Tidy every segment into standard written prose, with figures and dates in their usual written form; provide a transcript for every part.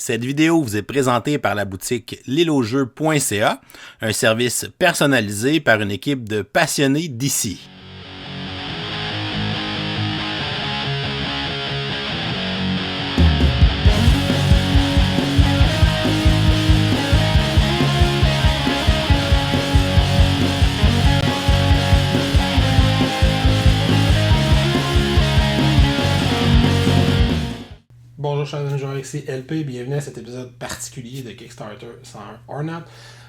Cette vidéo vous est présentée par la boutique l'îleaujeux.ca, un service personnalisé par une équipe de passionnés d'ici. Bonjour chers amis joueurs, ici LP, bienvenue à cet épisode particulier de Kickstarter 101 or Not,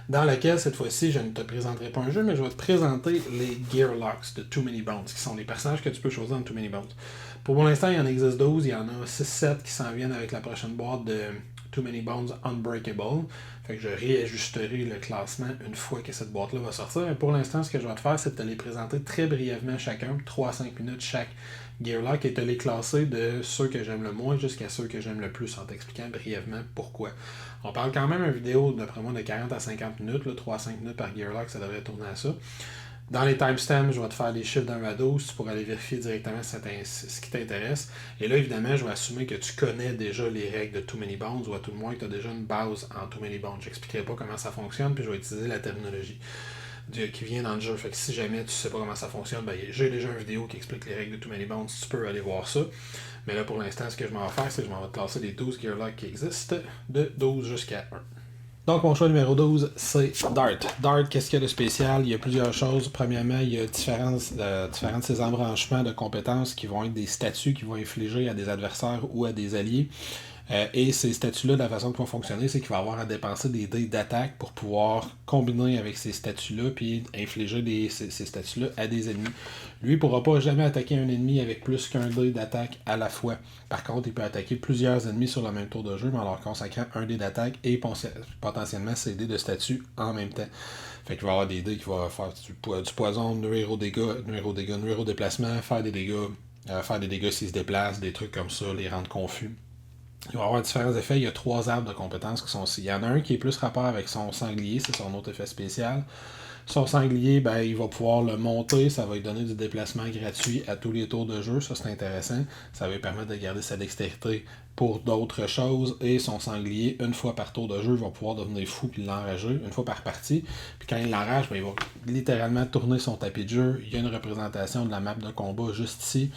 dans lequel cette fois-ci je ne te présenterai pas un jeu, mais je vais te présenter les Gearlocks de Too Many Bones, qui sont les personnages que tu peux choisir dans Too Many Bones. Pour l'instant, il y en existe 12, il y en a 6-7 qui s'en viennent avec la prochaine boîte de Too Many Bones Unbreakable. Fait que je réajusterai le classement une fois que cette boîte-là va sortir. Mais pour l'instant, ce que je vais te faire, c'est de te les présenter très brièvement chacun, 3 à 5 minutes chaque Gearlock, et te les classer de ceux que j'aime le moins jusqu'à ceux que j'aime le plus, en t'expliquant brièvement pourquoi. On parle quand même d'une vidéo, d'après moi, de 40 à 50 minutes, là, 3 à 5 minutes par Gearlock, ça devrait tourner à ça. Dans les timestamps, je vais te faire des chiffres d'un à 12 pour aller vérifier directement ce qui t'intéresse. Et là, évidemment, je vais assumer que tu connais déjà les règles de Too Many Bones, ou à tout le moins que tu as déjà une base en Too Many Bones. Je n'expliquerai pas comment ça fonctionne, puis je vais utiliser la terminologie qui vient dans le jeu. Fait que si jamais tu sais pas comment ça fonctionne, ben, j'ai déjà une vidéo qui explique les règles de Too Many Bones, tu peux aller voir ça. Mais là, pour l'instant, ce que je m'en vais faire, c'est que je m'en vais classer les 12 Gearlocks qui existent, de 12 jusqu'à 1. Donc, mon choix numéro 12, c'est Dart. Dart, qu'est-ce qu'il y a de spécial? Il y a plusieurs choses. Premièrement, il y a différents de ces embranchements de compétences qui vont être des statuts qui vont infliger à des adversaires ou à des alliés. Et ces statuts-là, de la façon qu'ils vont fonctionner, c'est qu'il va avoir à dépenser des dés d'attaque pour pouvoir combiner avec ces statuts-là puis infliger ces statuts-là à des ennemis. Lui, il ne pourra pas jamais attaquer un ennemi avec plus qu'un dé d'attaque à la fois. Par contre, il peut attaquer plusieurs ennemis sur le même tour de jeu, mais en leur consacrant un dé d'attaque et potentiellement ses dés de statut en même temps. Fait qu'il va y avoir des dés qui vont faire du poison, nuire au déplacement, faire des dégâts s'ils se déplacent, des trucs comme ça, les rendre confus. Il va y avoir différents effets. Il y a 3 arbres de compétences qui sont ici. Il y en a un qui est plus rapport avec son sanglier, c'est son autre effet spécial. Son sanglier, ben, il va pouvoir le monter, ça va lui donner du déplacement gratuit à tous les tours de jeu, ça c'est intéressant. Ça va lui permettre de garder sa dextérité pour d'autres choses. Et son sanglier, une fois par tour de jeu, il va pouvoir devenir fou et l'enrager, une fois par partie. Puis quand il l'enrage, ben, il va littéralement tourner son tapis de jeu. Il y a une représentation de la map de combat juste ici.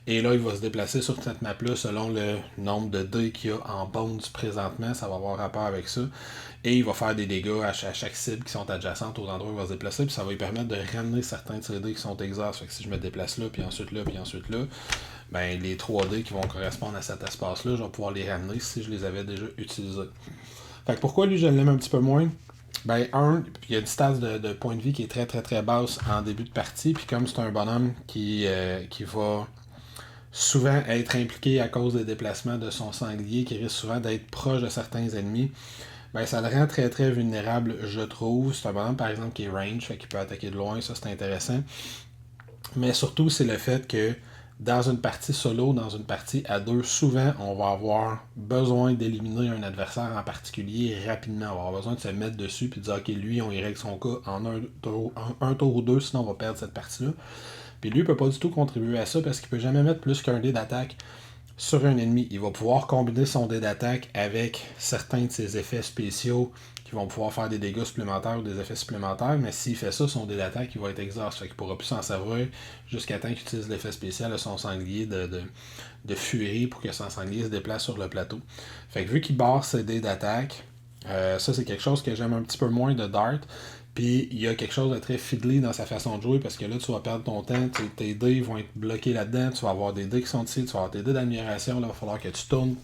Et là, il va se déplacer sur cette map-là selon le nombre de dés qu'il y a en bones présentement. Ça va avoir rapport avec ça. Et il va faire des dégâts à chaque cible qui sont adjacentes aux endroits où il va se déplacer. Puis ça va lui permettre de ramener certains de ces dés qui sont exhausts. Fait que si je me déplace là, puis ensuite là, ben les 3 dés qui vont correspondre à cet espace-là, je vais pouvoir les ramener si je les avais déjà utilisés. Fait que pourquoi lui, je l'aime un petit peu moins? Ben, il y a une stats de point de vie qui est très très très basse en début de partie. Puis comme c'est un bonhomme qui va souvent être impliqué à cause des déplacements de son sanglier, qui risque souvent d'être proche de certains ennemis, ben ça le rend très très vulnérable, je trouve. C'est un bonhomme par exemple qui est range, fait qu'il peut attaquer de loin, ça c'est intéressant. Mais surtout, c'est le fait que dans une partie solo, dans une partie à 2, souvent on va avoir besoin d'éliminer un adversaire en particulier rapidement. On va avoir besoin de se mettre dessus et de dire ok, lui on y règle son cas en un tour ou 2, sinon on va perdre cette partie-là. Puis lui, il ne peut pas du tout contribuer à ça parce qu'il ne peut jamais mettre plus qu'un dé d'attaque sur un ennemi. Il va pouvoir combiner son dé d'attaque avec certains de ses effets spéciaux qui vont pouvoir faire des dégâts supplémentaires ou des effets supplémentaires, mais s'il fait ça, son dé d'attaque, il va être exhaust. Fait qu'il ne pourra plus s'en servir jusqu'à temps qu'il utilise l'effet spécial de son sanglier de furie pour que son sanglier se déplace sur le plateau. Fait que vu qu'il barre ses dés d'attaque, ça c'est quelque chose que j'aime un petit peu moins de Dart. Puis il y a quelque chose de très fiddly dans sa façon de jouer parce que là tu vas perdre ton temps, tes dés vont être bloqués là-dedans, tu vas avoir des dés qui sont ici, tu vas avoir tes dés d'admiration, là, il va falloir que tu tournes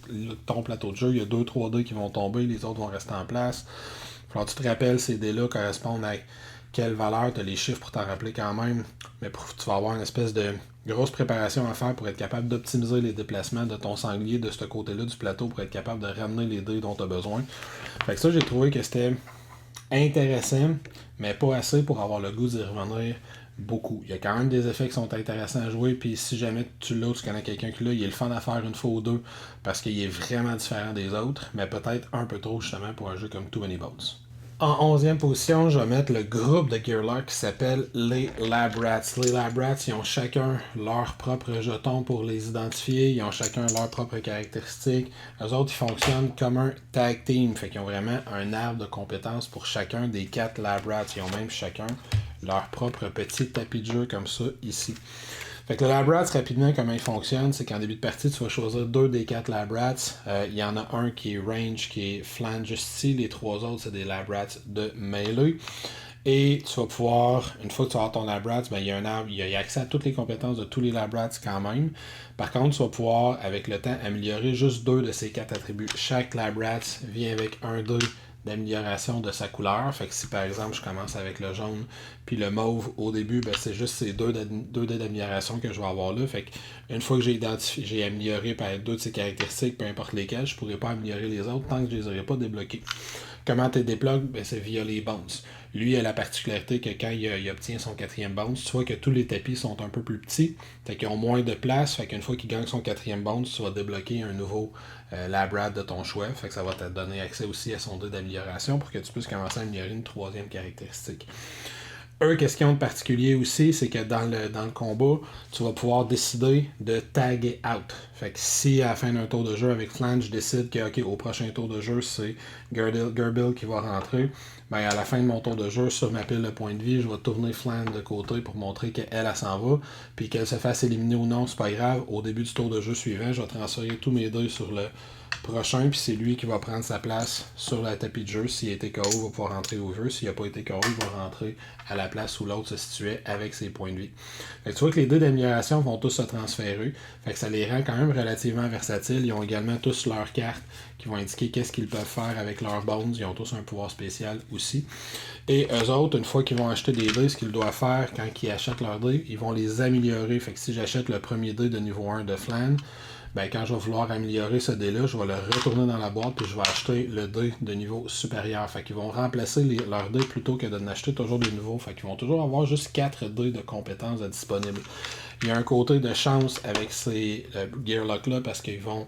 ton plateau de jeu, il y a 2-3 dés qui vont tomber, les autres vont rester en place. Il va falloir que tu te rappelles ces dés-là correspondent à quelle valeur, tu as les chiffres pour t'en rappeler quand même, mais tu vas avoir une espèce de grosse préparation à faire pour être capable d'optimiser les déplacements de ton sanglier de ce côté-là du plateau pour être capable de ramener les dés dont tu as besoin. Fait que ça, j'ai trouvé que c'était intéressant, mais pas assez pour avoir le goût d'y revenir beaucoup. Il y a quand même des effets qui sont intéressants à jouer, puis si jamais tu connais quelqu'un qui l'a, il est le fun à faire une fois ou deux, parce qu'il est vraiment différent des autres, mais peut-être un peu trop justement pour un jeu comme Too Many Bones. En 11e position, je vais mettre le groupe de Gearlock qui s'appelle les Lab Rats. Les Lab Rats, ils ont chacun leur propre jeton pour les identifier. Ils ont chacun leurs propres caractéristiques. Eux autres, ils fonctionnent comme un tag team. Fait qu'ils ont vraiment un arbre de compétences pour chacun des 4 Lab Rats. Ils ont même chacun leur propre petit tapis de jeu comme ça ici. Fait que le Lab Rats, rapidement, comment il fonctionne, c'est qu'en début de partie, tu vas choisir 2 des 4 Lab Rats. Il y en a un qui est range, qui est flange ici. Les 3 autres, c'est des Lab Rats de melee. Et tu vas pouvoir, une fois que tu vas avoir ton Lab Rats, ben, il y a un arbre, il y a accès à toutes les compétences de tous les Lab Rats quand même. Par contre, tu vas pouvoir, avec le temps, améliorer juste 2 de ces 4 attributs. Chaque Lab Rats vient avec un 2 d'amélioration de sa couleur. Fait que si par exemple je commence avec le jaune puis le mauve au début, ben c'est juste ces deux dés d'amélioration que je vais avoir là. Fait que une fois que j'ai amélioré par 2 de ces caractéristiques, peu importe lesquelles, je pourrais pas améliorer les autres tant que je les aurais pas débloqués. Comment tu les débloques? Ben, c'est via les bounce. Lui, il a la particularité que quand il obtient son 4e bounce, tu vois que tous les tapis sont un peu plus petits, fait qu'ils ont moins de place, fait qu'une fois qu'il gagne son 4e bounce, tu vas débloquer un nouveau Lab Rat de ton choix, fait que ça va te donner accès aussi à son dé d'amélioration pour que tu puisses commencer à améliorer une 3e caractéristique. Eux, qu'est-ce qu'ils ont de particulier aussi, c'est que dans le combat, tu vas pouvoir décider de taguer out. Fait que si à la fin d'un tour de jeu avec Flange, je décide que ok, au prochain tour de jeu, c'est Gerbil qui va rentrer, ben à la fin de mon tour de jeu, sur ma pile de points de vie, je vais tourner Flange de côté pour montrer qu'elle, elle s'en va. Puis qu'elle se fasse éliminer ou non, c'est pas grave. Au début du tour de jeu suivant, je vais transférer tous mes dés sur le prochain, puis c'est lui qui va prendre sa place sur le tapis de jeu. S'il a été KO, il va pouvoir rentrer au jeu. S'il n'a pas été KO, il va rentrer à la place où l'autre se situait avec ses points de vie. Fait que tu vois que les dés d'amélioration vont tous se transférer. Fait que ça les rend quand même relativement versatiles. Ils ont également tous leurs cartes qui vont indiquer qu'est-ce qu'ils peuvent faire avec leurs bones. Ils ont tous un pouvoir spécial aussi. Et eux autres, une fois qu'ils vont acheter des dés, ce qu'ils doivent faire quand ils achètent leurs dés, ils vont les améliorer. Fait que si j'achète le premier dé de niveau 1 de Flan, ben, quand je vais vouloir améliorer ce dé-là, je vais le retourner dans la boîte puis je vais acheter le dé de niveau supérieur. Fait qu'ils vont remplacer leurs dés plutôt que de n'acheter toujours des nouveaux. Fait qu'ils vont toujours avoir juste 4 dés de compétences disponibles. Il y a un côté de chance avec ces Gearlock-là parce qu'ils vont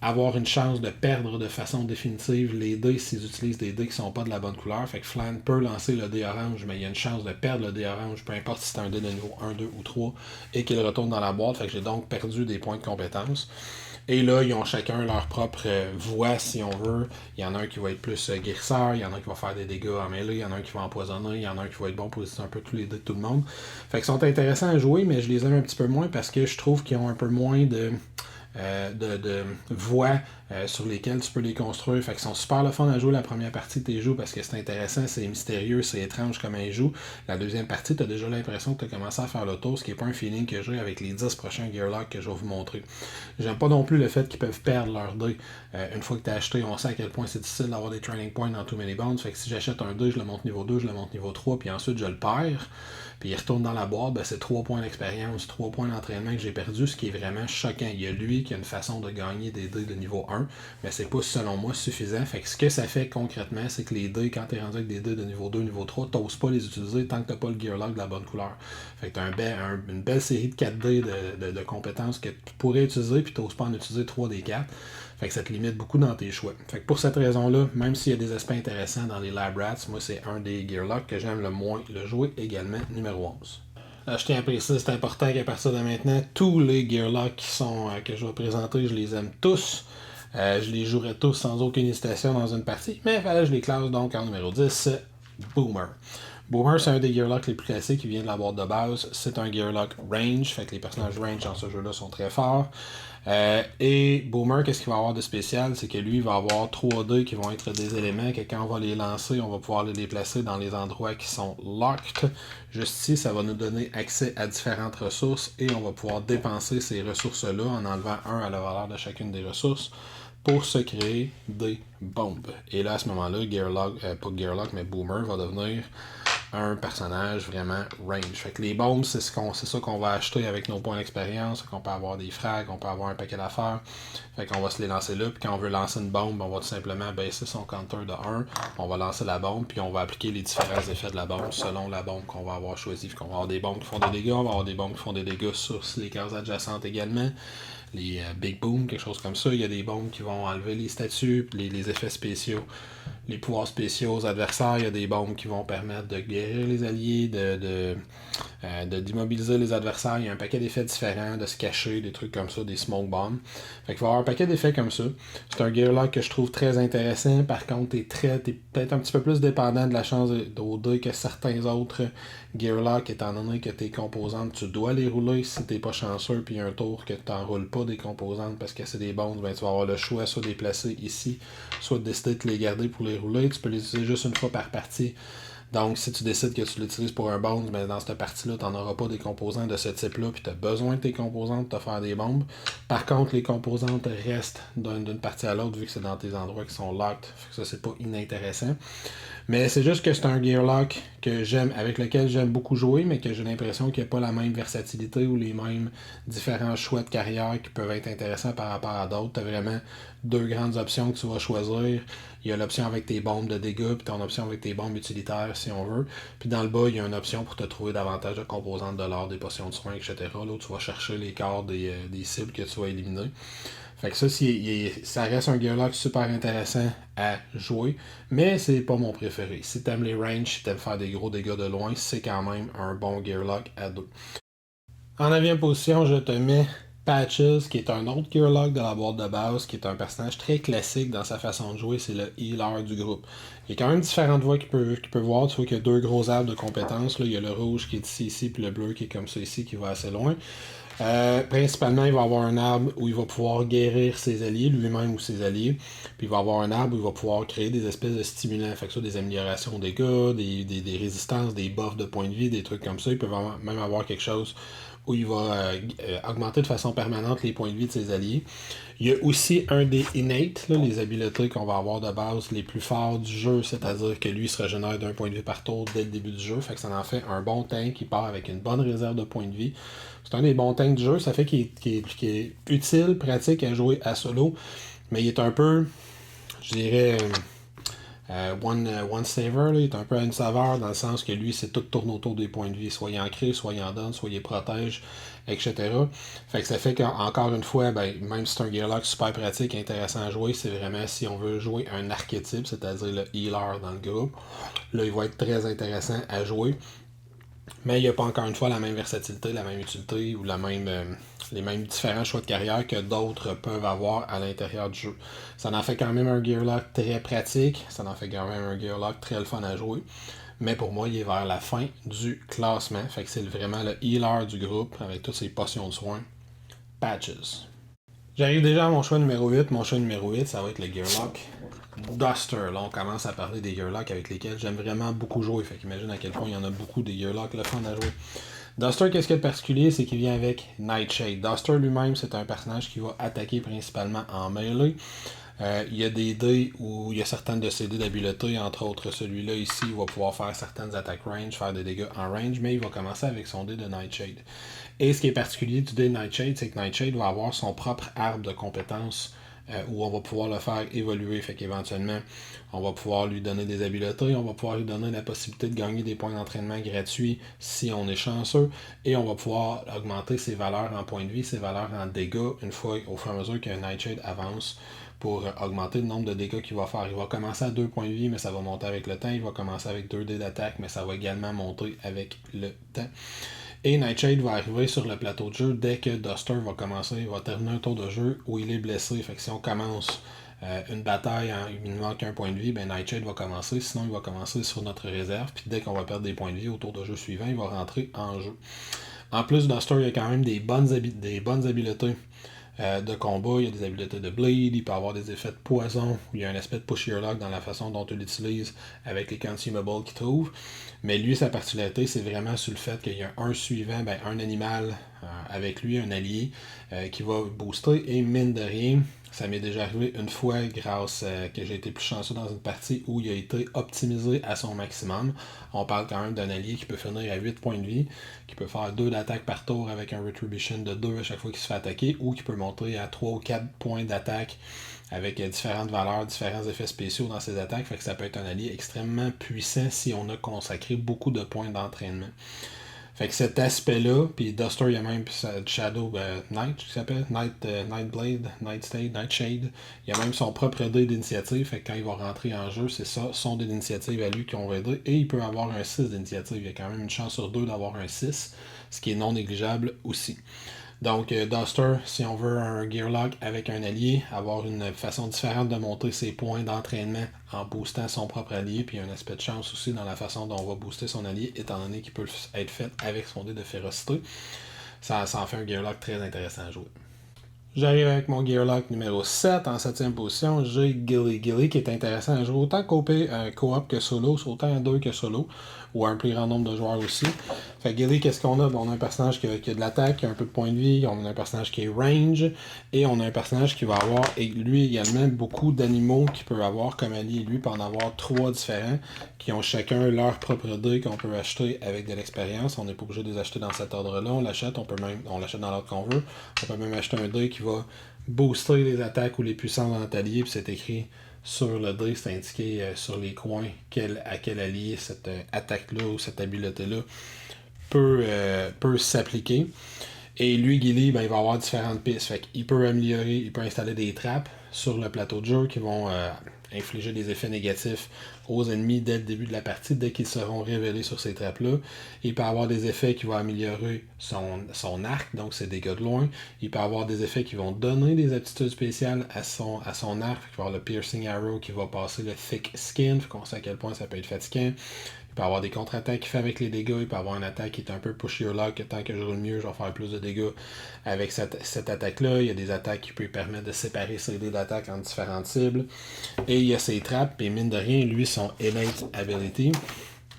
avoir une chance de perdre de façon définitive les dés s'ils utilisent des dés qui sont pas de la bonne couleur. Fait que Flan peut lancer le dé orange, mais il y a une chance de perdre le dé orange, peu importe si c'est un dé de niveau 1, 2 ou 3, et qu'il retourne dans la boîte. Fait que j'ai donc perdu des points de compétence. Et là, ils ont chacun leur propre voix, si on veut. Il y en a un qui va être plus guérisseur, il y en a un qui va faire des dégâts en mêlée, il y en a un qui va empoisonner, il y en a un qui va être bon pour utiliser un peu tous les dés de tout le monde. Fait qu'ils sont intéressants à jouer, mais je les aime un petit peu moins parce que je trouve qu'ils ont un peu moins de voix sur lesquelles tu peux les construire. Fait qu'ils sont super le fun à jouer la première partie de tes jeux parce que c'est intéressant, c'est mystérieux, c'est étrange comme ils jouent. La deuxième partie, tu as déjà l'impression que tu as commencé à faire le tour, ce qui n'est pas un feeling que j'ai avec les 10 prochains Gearlock que je vais vous montrer. J'aime pas non plus le fait qu'ils peuvent perdre leur dé. Une fois que tu as acheté, on sait à quel point c'est difficile d'avoir des training points dans Too Many Bones. Fait que si j'achète un dé, je le monte niveau 2, je le monte niveau 3, puis ensuite je le perds, puis il retourne dans la boîte, ben c'est 3 points d'expérience, 3 points d'entraînement que j'ai perdu, ce qui est vraiment choquant. Il y a lui qui a une façon de gagner des dés de niveau 1, mais c'est pas selon moi suffisant. Fait que ce que ça fait concrètement, c'est que les dés, quand tu es rendu avec des dés de niveau 2, niveau 3, t'oses pas les utiliser tant que t'as pas le Gearlock de la bonne couleur. Fait que t'as une belle série de 4 dés de compétences que tu pourrais utiliser, puis t'oses pas en utiliser 3 des 4. Fait que ça te limite beaucoup dans tes choix. Fait que pour cette raison-là, même s'il y a des aspects intéressants dans les Lab Rats, moi c'est un des Gearlock que j'aime le moins le jouer également, numéro 11. Là, je tiens à préciser, c'est important qu'à partir de maintenant, tous les Gearlock que je vais présenter, je les aime tous. Je les jouerai tous sans aucune hésitation dans une partie, mais il fallait que je les classe donc en numéro 10, Boomer. Boomer, c'est un des Gearlock les plus classiques qui vient de la boîte de base. C'est un Gearlock range, fait que les personnages range dans ce jeu-là sont très forts. Et Boomer, qu'est-ce qu'il va avoir de spécial? C'est que lui, il va avoir 3 dés qui vont être des éléments que quand on va les lancer, on va pouvoir les déplacer dans les endroits qui sont locked. Juste ici, ça va nous donner accès à différentes ressources et on va pouvoir dépenser ces ressources-là en enlevant 1 à la valeur de chacune des ressources pour se créer des bombes. Et là, à ce moment-là, pas Gearlock, mais Boomer va devenir un personnage vraiment range. Fait que les bombes, c'est ça qu'on va acheter avec nos points d'expérience. On peut avoir des frags, on peut avoir un paquet d'affaires. Fait qu'on va se les lancer là. Puis quand on veut lancer une bombe, on va tout simplement baisser son counter de 1. On va lancer la bombe, puis on va appliquer les différents effets de la bombe selon la bombe qu'on va avoir choisie. Fait qu'on va avoir des bombes qui font des dégâts, on va avoir des bombes qui font des dégâts sur les cases adjacentes également. Les Big Boom, quelque chose comme ça. Il y a des bombes qui vont enlever les statues, les effets spéciaux les pouvoirs spéciaux aux adversaires. Il y a des bombes qui vont permettre de guérir les alliés, d'immobiliser les adversaires. Il y a un paquet d'effets différents, de se cacher, des trucs comme ça, des smoke bombs. Fait qu'il va y avoir un paquet d'effets comme ça. C'est un Gearlock que je trouve très intéressant. Par contre, t'es peut-être un petit peu plus dépendant de la chance d'OD que certains autres Gearlock, étant donné que tes composantes, tu dois les rouler si t'es pas chanceux, puis un tour que t'enroules pas des composantes parce que c'est des bombes, ben tu vas avoir le choix soit de les placer ici, soit de décider de les garder pour les rouler. Tu peux les utiliser juste une fois par partie. Donc, si tu décides que tu l'utilises pour un bounce, ben dans cette partie-là, tu n'en auras pas des composants de ce type-là, puis tu as besoin de tes composantes pour te faire des bombes. Par contre, les composantes restent d'une partie à l'autre, vu que c'est dans tes endroits qui sont locked. Fait que ça, c'est pas inintéressant. Mais c'est juste que c'est un Gearlock que j'aime, avec lequel j'aime beaucoup jouer, mais que j'ai l'impression qu'il n'y a pas la même versatilité ou les mêmes différents choix de carrière qui peuvent être intéressants par rapport à d'autres. Tu as vraiment deux grandes options que tu vas choisir. Il y a l'option avec tes bombes de dégâts, puis ton option avec tes bombes utilitaires, si on veut. Puis dans le bas, il y a une option pour te trouver davantage de composantes de l'or, des potions de soins, etc. Là où tu vas chercher les corps des cibles que tu vas éliminer. Fait que ça, ça reste un Gearlock super intéressant à jouer, mais c'est pas mon préféré. Si t'aimes les ranges, si t'aimes faire des gros dégâts de loin, c'est quand même un bon Gearlock à deux. En 9e position, je te mets Patches, qui est un autre Gearlock de la boîte de base, qui est un personnage très classique dans sa façon de jouer, c'est le healer du groupe. Il y a quand même différentes voies qu'il peut voir. Tu vois qu'il y a deux gros arbres de compétences. Là. Il y a le rouge qui est ici, puis le bleu qui est comme ça ici, qui va assez loin. Principalement, il va avoir un arbre où il va pouvoir guérir ses alliés, lui-même ou ses alliés. Puis il va avoir un arbre où il va pouvoir créer des espèces de stimulants. Fait que ça, des améliorations des dégâts, des résistances, des buffs de points de vie, des trucs comme ça. Il peut même avoir quelque chose où il va augmenter de façon permanente les points de vie de ses alliés. Il y a aussi un des innate, là, les habiletés qu'on va avoir de base les plus forts du jeu, c'est-à-dire que lui se régénère d'un point de vie par tour dès le début du jeu, fait que ça en fait un bon tank qui part avec une bonne réserve de points de vie. C'est un des bons tanks du jeu, ça fait qu'il est utile, pratique à jouer à solo, mais il est un peu, je dirais, one saver, là, il est un peu à une saveur dans le sens que lui, c'est tout tourne autour des points de vie. Soit il en crée, soit il en donne, soit il protège, etc. Fait que ça fait qu'encore une fois, ben, même si c'est un Gearlock super pratique, intéressant à jouer, c'est vraiment si on veut jouer un archétype, c'est-à-dire le healer dans le groupe. Là, il va être très intéressant à jouer. Mais il n'y a pas encore une fois la même versatilité, la même utilité ou les mêmes différents choix de carrière que d'autres peuvent avoir à l'intérieur du jeu. Ça en fait quand même un Gearlock très pratique, ça en fait quand même un Gearlock très le fun à jouer. Mais pour moi, il est vers la fin du classement. Fait que c'est vraiment le healer du groupe avec toutes ses potions de soins. Patches. J'arrive déjà à mon choix numéro 8. Mon choix numéro 8, ça va être le Gearlock Duster. Là, on commence à parler des Gearlock avec lesquels j'aime vraiment beaucoup jouer. Fait qu'imagine à quel point il y en a beaucoup des Gearlock le fun à jouer. Duster, qu'est-ce qu'il y a de particulier? C'est qu'il vient avec Nightshade. Duster lui-même, c'est un personnage qui va attaquer principalement en melee. Il y a des dés où il y a certaines de ses dés d'habileté, entre autres celui-là ici, il va pouvoir faire certaines attaques range, faire des dégâts en range, mais il va commencer avec son dé de Nightshade. Et ce qui est particulier du dé de Nightshade, c'est que Nightshade va avoir son propre arbre de compétences où on va pouvoir le faire évoluer. Fait qu'éventuellement, on va pouvoir lui donner des habiletés, on va pouvoir lui donner la possibilité de gagner des points d'entraînement gratuits si on est chanceux, et on va pouvoir augmenter ses valeurs en points de vie, ses valeurs en dégâts, une fois au fur et à mesure qu'un Nightshade avance, pour augmenter le nombre de dégâts qu'il va faire. Il va commencer à 2 points de vie, mais ça va monter avec le temps. Il va commencer avec 2 dés d'attaque, mais ça va également monter avec le temps. Et Nightshade va arriver sur le plateau de jeu dès que Duster va commencer. Il va terminer un tour de jeu où il est blessé. Fait que si on commence une bataille, il nous manque un point de vie, ben Nightshade va commencer. Sinon, il va commencer sur notre réserve. Puis dès qu'on va perdre des points de vie au tour de jeu suivant, il va rentrer en jeu. En plus, Duster, il y a quand même des bonnes habiletés de combat. Il y a des habiletés de bleed, il peut avoir des effets de poison, il y a un aspect de push your luck dans la façon dont tu l'utilises avec les consumables qu'il trouve. Mais lui, sa particularité, c'est vraiment sur le fait qu'il y a un suivant, ben, un animal avec lui, un allié, qui va booster. Et mine de rien, ça m'est déjà arrivé une fois grâce que j'ai été plus chanceux dans une partie où il a été optimisé à son maximum. On parle quand même d'un allié qui peut finir à 8 points de vie, qui peut faire 2 d'attaque par tour avec un Retribution de 2 à chaque fois qu'il se fait attaquer, ou qui peut monter à 3 ou 4 points d'attaque avec différentes valeurs, différents effets spéciaux dans ses attaques. Fait que ça peut être un allié extrêmement puissant si on a consacré beaucoup de points d'entraînement. Fait que cet aspect-là, puis Duster, il y a même Shadow Knight, qui s'appelle, Nightblade, Nightshade. Il y a même son propre dé d'initiative, fait que quand il va rentrer en jeu, c'est ça, son dé d'initiative à lui qu'on va aider. Et il peut avoir un 6 d'initiative, il y a quand même une chance sur 2 d'avoir un 6, ce qui est non négligeable aussi. Donc, Duster, si on veut un Gearlock avec un allié, avoir une façon différente de monter ses points d'entraînement en boostant son propre allié, puis il y a un aspect de chance aussi dans la façon dont on va booster son allié, étant donné qu'il peut être fait avec son dé de férocité. Ça en fait un Gearlock très intéressant à jouer. J'arrive avec mon Gearlock numéro 7. En 7e position, j'ai Gilly. Gilly qui est intéressant à jouer autant coop que solo, autant à 2 que solo, ou à un plus grand nombre de joueurs aussi. Fait Gilly, qu'est-ce qu'on a? On a un personnage qui a de l'attaque, qui a un peu de points de vie, on a un personnage qui est range, et on a un personnage qui va avoir, et lui également, beaucoup d'animaux qu'il peut avoir comme allié. Lui peut en avoir 3 différents, qui ont chacun leur propre dé qu'on peut acheter avec de l'expérience. On n'est pas obligé de les acheter dans cet ordre-là. On l'achète, on l'achète dans l'ordre qu'on veut. On peut même acheter un dé qui va booster les attaques ou les puissances dans notre allié, puis c'est écrit sur le dé, c'est indiqué sur les coins à quel allié cette attaque-là ou cette habileté-là peut s'appliquer. Et lui, Gilly, il va avoir différentes pistes. Fait qu'il peut améliorer, il peut installer des trappes sur le plateau de jeu qui vont infliger des effets négatifs aux ennemis dès le début de la partie, dès qu'ils seront révélés sur ces trappes-là. Il peut avoir des effets qui vont améliorer son arc, donc ses dégâts de loin. Il peut avoir des effets qui vont donner des aptitudes spéciales à son arc. Il va avoir le Piercing Arrow qui va passer le Thick Skin, on sait à quel point ça peut être fatigant. Il peut avoir des contre-attaques qu'il fait avec les dégâts. Il peut avoir une attaque qui est un peu push your luck. Tant que je roule mieux, je vais faire plus de dégâts avec cette attaque-là. Il y a des attaques qui peuvent permettre de séparer ses dés d'attaque en différentes cibles. Et il y a ses trappes. Et mine de rien, lui, son Innate Ability,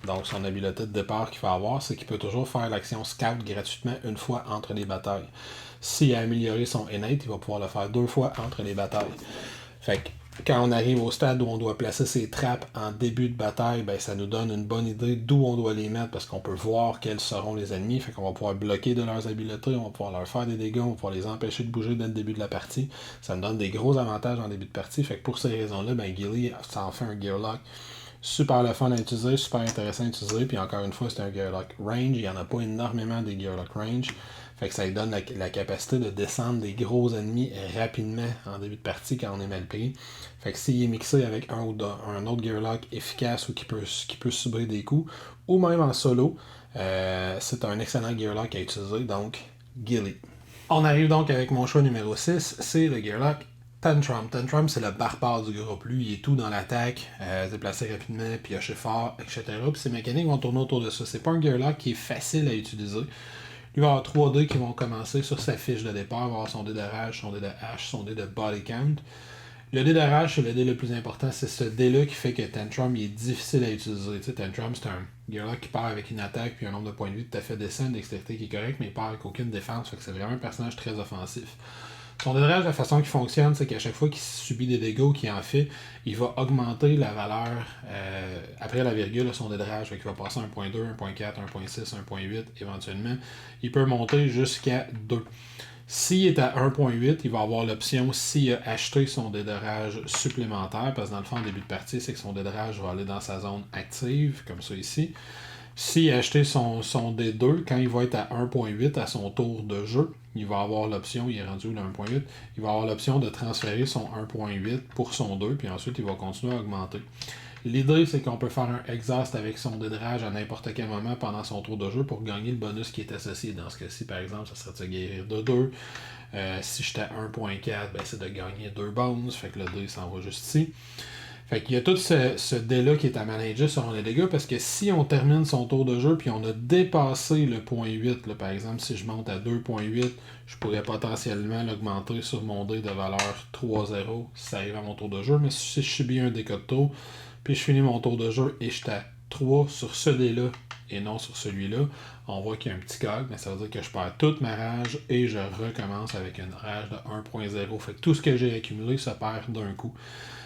donc son habileté de départ qu'il va avoir, c'est qu'il peut toujours faire l'action Scout gratuitement une fois entre les batailles. S'il a amélioré son Innate, il va pouvoir le faire 2 fois entre les batailles. Fait que quand on arrive au stade où on doit placer ses trappes en début de bataille, ben ça nous donne une bonne idée d'où on doit les mettre parce qu'on peut voir quels seront les ennemis. Fait qu'on va pouvoir bloquer de leurs habiletés, on va pouvoir leur faire des dégâts, on va pouvoir les empêcher de bouger dès le début de la partie. Ça nous donne des gros avantages en début de partie. Fait que pour ces raisons-là, ben Gilly, ça en fait un Gearlock super le fun à utiliser, super intéressant à utiliser. Puis encore une fois, c'est un Gearlock range. Il n'y en a pas énormément des Gearlock range. Fait que ça lui donne la capacité de descendre des gros ennemis rapidement en début de partie quand on est mal pris. Fait que s'il est mixé avec un autre Gearlock efficace ou qui peut subir des coups, ou même en solo, c'est un excellent Gearlock à utiliser, donc Gilly. On arrive donc avec mon choix numéro 6, c'est le Gearlock Tantrum. Tantrum, c'est le barbare du groupe. Lui, il est tout dans l'attaque, se déplacer rapidement, piocher fort, etc. Puis ses mécaniques vont tourner autour de ça. C'est pas un Gearlock qui est facile à utiliser. Lui va avoir 3 dés qui vont commencer sur sa fiche de départ. Il va avoir son dé de rage, son dé de hache, son dé de body count. Le dé de rage, c'est le dé le plus important. C'est ce dé-là qui fait que Tantrum il est difficile à utiliser. Tu sais, Tantrum, c'est un Gearlock qui part avec une attaque puis un nombre de points de vie tout à fait décent, une dextérité qui est correcte, mais il part avec aucune défense. Fait que c'est vraiment un personnage très offensif. Son dé de rage, la façon qu'il fonctionne, c'est qu'à chaque fois qu'il subit des dégâts ou qu'il en fait, il va augmenter la valeur après la virgule de son dé de rage. Fait qu'il va passer à 1.2, 1.4, 1.6, 1.8 éventuellement. Il peut monter jusqu'à 2. S'il est à 1.8, il va avoir l'option, s'il a acheté son dé de rage supplémentaire, parce que dans le fond, en début de partie, c'est que son dé de rage va aller dans sa zone active, comme ça ici. S'il a acheté son D2, quand il va être à 1.8 à son tour de jeu, il va avoir l'option, il est rendu à 1.8, il va avoir l'option de transférer son 1.8 pour son 2, puis ensuite il va continuer à augmenter. L'idée, c'est qu'on peut faire un exhaust avec son dé de rage à n'importe quel moment pendant son tour de jeu pour gagner le bonus qui est associé. Dans ce cas-ci, par exemple, ça serait de se guérir de 2. Si j'étais à 1.4, ben, c'est de gagner 2 bonus, fait que le dé s'en va juste ici. Fait qu'il y a tout ce dé-là qui est à manager selon les dégâts, parce que si on termine son tour de jeu puis on a dépassé le point 8, là, par exemple, si je monte à 2.8, je pourrais potentiellement l'augmenter sur mon dé de valeur 3-0 si ça arrive à mon tour de jeu, mais si je subis un dégât de tour, puis je finis mon tour de jeu et je suis à 3 sur ce dé-là et non sur celui-là, on voit qu'il y a un petit cog, mais ça veut dire que je perds toute ma rage et je recommence avec une rage de 1.0. Fait que tout ce que j'ai accumulé se perd d'un coup.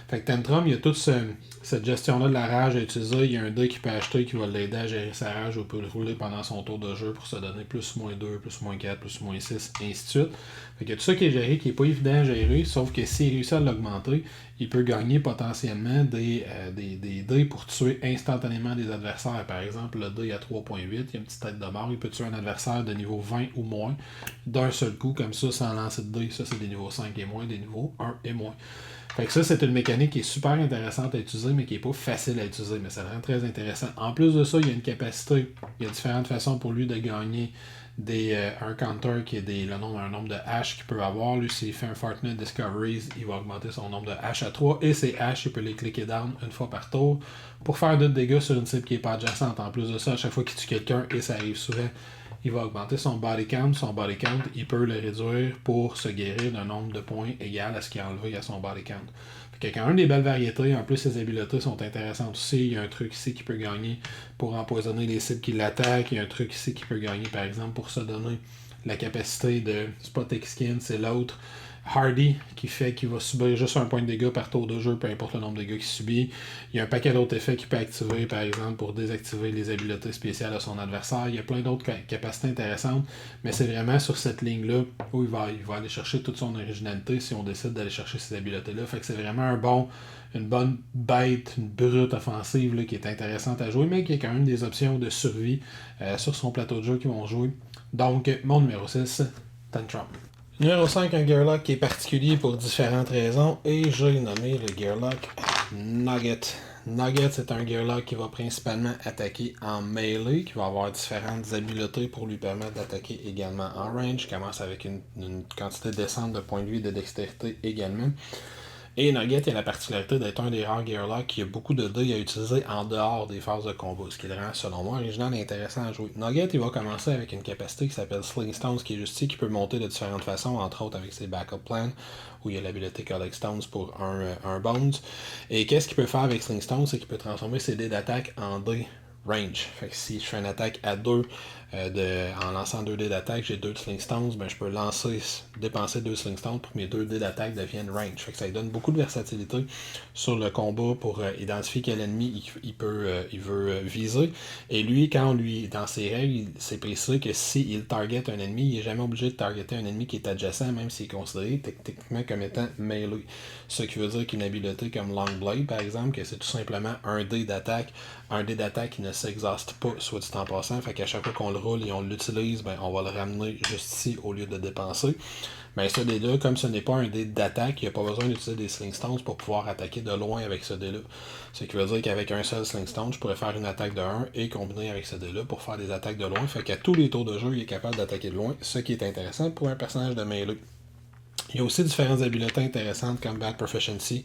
Fait que Tantrum, il y a toute cette gestion-là de la rage à utiliser. Il y a un dé qui peut acheter qui va l'aider à gérer sa rage ou peut le rouler pendant son tour de jeu pour se donner plus -2, plus -4, plus -6, et ainsi de suite. Fait que tout ça qui est géré, qui n'est pas évident à gérer, sauf que s'il réussit à l'augmenter, il peut gagner potentiellement des dés pour tuer instantanément des adversaires. Par exemple, le dé à 3.8, il y a une petite tête de mort, il peut tuer un adversaire de niveau 20 ou moins d'un seul coup, comme ça, sans lancer de dés. Ça, c'est des niveaux 5 et moins, des niveaux 1 et moins. Fait que ça, c'est une mécanique qui est super intéressante à utiliser, mais qui n'est pas facile à utiliser, mais ça le rend très intéressant. En plus de ça, il y a une capacité, il y a différentes façons pour lui de gagner un counter qui est un nombre de haches qu'il peut avoir. Lui, s'il fait un Fortnite Discoveries, il va augmenter son nombre de haches à 3, et ces haches, il peut les cliquer down une fois par tour pour faire de dégâts sur une cible qui n'est pas adjacente. En plus de ça, à chaque fois qu'il tue quelqu'un, et ça arrive souvent, il va augmenter son body count. Son body count, il peut le réduire pour se guérir d'un nombre de points égal à ce qu'il a enlevé à son body count. Fait qu'il y a quand même des belles variétés. En plus, ses habiletés sont intéressantes aussi. Il y a un truc ici qui peut gagner pour empoisonner les cibles qui l'attaquent. Il y a un truc ici qui peut gagner, par exemple, pour se donner la capacité de Spot Skin. C'est l'autre. Hardy, qui va subir juste un point de dégâts par tour de jeu, peu importe le nombre de dégâts qu'il subit. Il y a un paquet d'autres effets qu'il peut activer, par exemple, pour désactiver les habiletés spéciales de son adversaire. Il y a plein d'autres capacités intéressantes, mais c'est vraiment sur cette ligne-là où il va aller chercher toute son originalité si on décide d'aller chercher ces habiletés-là. Fait que c'est vraiment une bonne bête, une brute offensive là, qui est intéressante à jouer, mais qui a quand même des options de survie sur son plateau de jeu qui vont jouer. Donc, mon numéro 6, Tantrum. Numéro 5, un Gearlock qui est particulier pour différentes raisons, et j'ai nommé le Gearlock Nugget. Nugget, c'est un Gearlock qui va principalement attaquer en melee, qui va avoir différentes habiletés pour lui permettre d'attaquer également en range. Il commence avec une quantité décente de points de vie et de dextérité également. Et Nugget a la particularité d'être un des rares Gearlock qui a beaucoup de dés à utiliser en dehors des phases de combat, ce qui le rend, selon moi, original et intéressant à jouer. Nugget, il va commencer avec une capacité qui s'appelle Sling Stones, qui est juste ici, qui peut monter de différentes façons, entre autres avec ses backup plans, où il y a l'habilité Collect Stones pour un Bones. Et qu'est-ce qu'il peut faire avec Sling Stones, c'est qu'il peut transformer ses dés d'attaque en dés range. Fait que si je fais une attaque à 2 en lançant 2 dés d'attaque, j'ai 2 Sling Stones, ben je peux dépenser 2 Sling Stones pour que mes 2 dés d'attaque deviennent range. Fait que ça lui donne beaucoup de versatilité sur le combat pour identifier quel ennemi il veut viser. Et lui, dans ses règles, c'est précisé que s'il target un ennemi, il n'est jamais obligé de targeter un ennemi qui est adjacent, même s'il est considéré techniquement comme étant melee. Ce qui veut dire qu'une habileté comme Long Blade, par exemple, que c'est tout simplement un dé d'attaque qui ne s'exhauste pas, soit dit en passant, fait qu'à chaque fois qu'on le roule et on l'utilise, ben on va le ramener juste ici au lieu de dépenser. Mais ce dé-là, comme ce n'est pas un dé d'attaque, il n'y a pas besoin d'utiliser des Sling Stones pour pouvoir attaquer de loin avec ce dé-là. Ce qui veut dire qu'avec un seul Sling Stone, je pourrais faire une attaque de 1 et combiner avec ce dé-là pour faire des attaques de loin. Fait qu'à tous les tours de jeu, il est capable d'attaquer de loin, ce qui est intéressant pour un personnage de melee. Il y a aussi différentes habiletés intéressantes comme Bad Proficiency,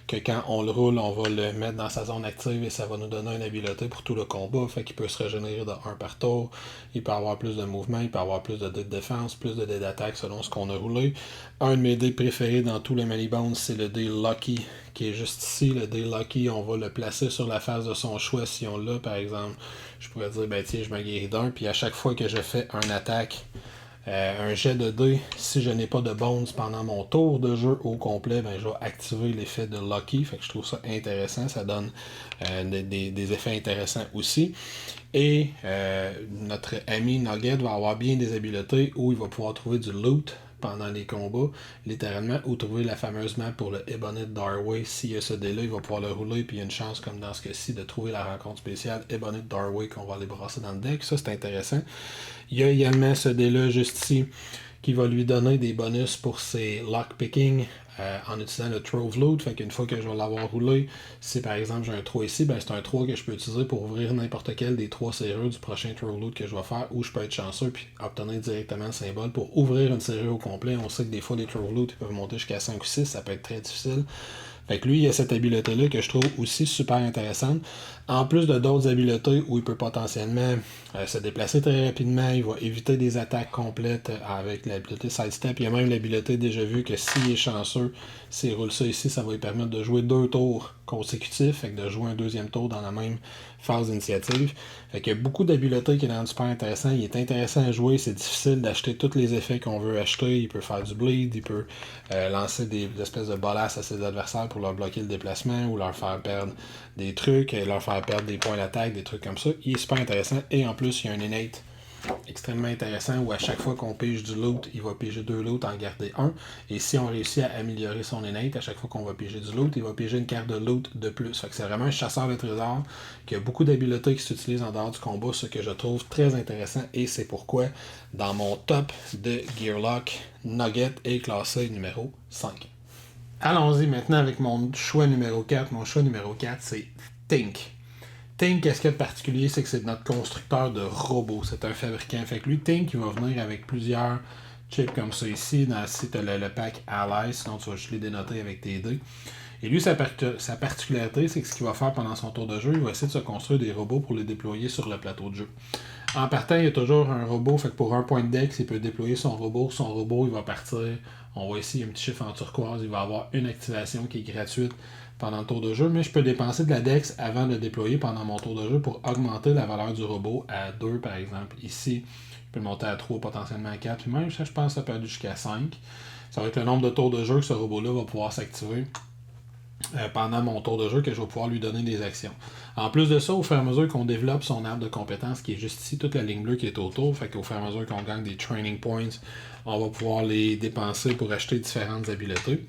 que quand on le roule, on va le mettre dans sa zone active et ça va nous donner une habileté pour tout le combat, fait qu'il peut se régénérer de 1 par tour, il peut avoir plus de mouvement, il peut avoir plus de dés de défense, plus de dés d'attaque selon ce qu'on a roulé. Un de mes dés préférés dans tous les Melee Bones, c'est le dé Lucky, qui est juste ici. Le dé Lucky, on va le placer sur la face de son choix si on l'a, par exemple. Je pourrais dire, ben tiens, je me guéris d'un, puis à chaque fois que je fais un attaque, un jet de dés, si je n'ai pas de bones pendant mon tour de jeu au complet, ben, je vais activer l'effet de Lucky. Fait que je trouve ça intéressant. Ça donne des effets intéressants aussi. Et notre ami Nugget va avoir bien des habiletés où il va pouvoir trouver du loot pendant les combats, littéralement, ou trouver la fameuse map pour le Ebonite Darway. S'il y a ce dé-là, il va pouvoir le rouler, puis il y a une chance, comme dans ce cas-ci, de trouver la rencontre spéciale Ebonite Darway qu'on va aller brasser dans le deck. Ça, c'est intéressant. Il y a également ce dé-là, juste ici, qui va lui donner des bonus pour ses lockpicking en utilisant le Trove Loot. Fait qu'une fois que je vais l'avoir roulé, si par exemple j'ai un 3 ici, ben c'est un 3 que je peux utiliser pour ouvrir n'importe quel des 3 serrures du prochain Trove Loot que je vais faire, ou je peux être chanceux puis obtenir directement le symbole pour ouvrir une serrure au complet. On sait que des fois les Trove Loot peuvent monter jusqu'à 5 ou 6, ça peut être très difficile. Fait que lui, il a cette habileté-là que je trouve aussi super intéressante. En plus de d'autres habiletés où il peut potentiellement se déplacer très rapidement, il va éviter des attaques complètes avec l'habileté Sidestep. Il y a même l'habileté déjà vue que s'il est chanceux, s'il roule ça ici, ça va lui permettre de jouer 2 tours consécutifs, fait que de jouer un deuxième tour dans la même phase d'initiative. Fait qu'il y a beaucoup d'habiletés qui est super intéressant. Il est intéressant à jouer, c'est difficile d'acheter tous les effets qu'on veut acheter. Il peut faire du bleed, il peut lancer des espèces de bolasses à ses adversaires pour pour leur bloquer le déplacement ou leur faire perdre des trucs, leur faire perdre des points d'attaque, des trucs comme ça. Il est super intéressant. Et en plus, il y a un innate extrêmement intéressant où à chaque fois qu'on pige du loot, il va piger 2 loot, en garder un. Et si on réussit à améliorer son innate, à chaque fois qu'on va piger du loot, il va piger une carte de loot de plus. Fait que c'est vraiment un chasseur de trésors qui a beaucoup d'habiletés qui s'utilisent en dehors du combat, ce que je trouve très intéressant et c'est pourquoi dans mon top de Gearlock, Nugget est classé numéro 5. Allons-y maintenant avec mon choix numéro 4. Mon choix numéro 4, c'est Tink. Tink, qu'est-ce qu'il y a de particulier, c'est que c'est notre constructeur de robots. C'est un fabricant. Fait que lui, Tink, il va venir avec plusieurs chips comme ça ici. Si tu as le pack Allies, sinon tu vas juste les dénoter avec tes dés. Et lui, sa particularité, c'est que ce qu'il va faire pendant son tour de jeu, il va essayer de se construire des robots pour les déployer sur le plateau de jeu. En partant, il y a toujours un robot, fait que pour un point de dex, il peut déployer son robot. Son robot, il va partir. On voit ici un petit chiffre en turquoise. Il va avoir une activation qui est gratuite pendant le tour de jeu, mais je peux dépenser de la dex avant de le déployer pendant mon tour de jeu pour augmenter la valeur du robot à 2 par exemple. Ici, je peux le monter à 3, potentiellement à 4, puis même ça, je pense que ça peut aller jusqu'à 5. Ça va être le nombre de tours de jeu que ce robot-là va pouvoir s'activer pendant mon tour de jeu, que je vais pouvoir lui donner des actions. En plus de ça, au fur et à mesure qu'on développe son arbre de compétences qui est juste ici, toute la ligne bleue qui est autour, fait qu'au fur et à mesure qu'on gagne des training points, on va pouvoir les dépenser pour acheter différentes habiletés.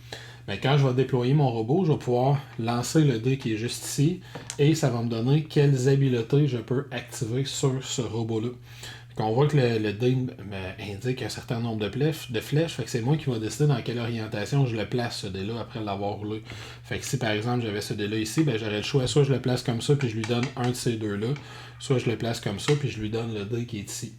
Mais quand je vais déployer mon robot, je vais pouvoir lancer le dé qui est juste ici et ça va me donner quelles habiletés je peux activer sur ce robot-là. On voit que le dé indique un certain nombre de flèches, fait que c'est moi qui vais décider dans quelle orientation je le place ce dé-là après l'avoir roulé. Fait que si par exemple j'avais ce dé-là ici, ben j'aurais le choix, soit je le place comme ça puis je lui donne un de ces deux-là, soit je le place comme ça puis je lui donne le dé qui est ici.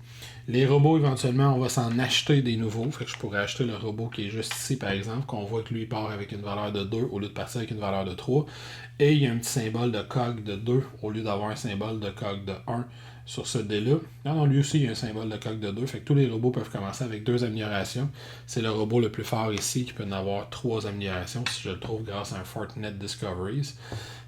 Les robots, éventuellement, on va s'en acheter des nouveaux. Fait que je pourrais acheter le robot qui est juste ici, par exemple, qu'on voit que lui part avec une valeur de 2 au lieu de partir avec une valeur de 3. Et il y a un petit symbole de cog de 2 au lieu d'avoir un symbole de cog de 1 sur ce dé-là. Non, lui aussi, il y a un symbole de cog de 2. Fait que tous les robots peuvent commencer avec 2 améliorations. C'est le robot le plus fort ici qui peut en avoir 3 améliorations si je le trouve grâce à un Fortinet Discoveries.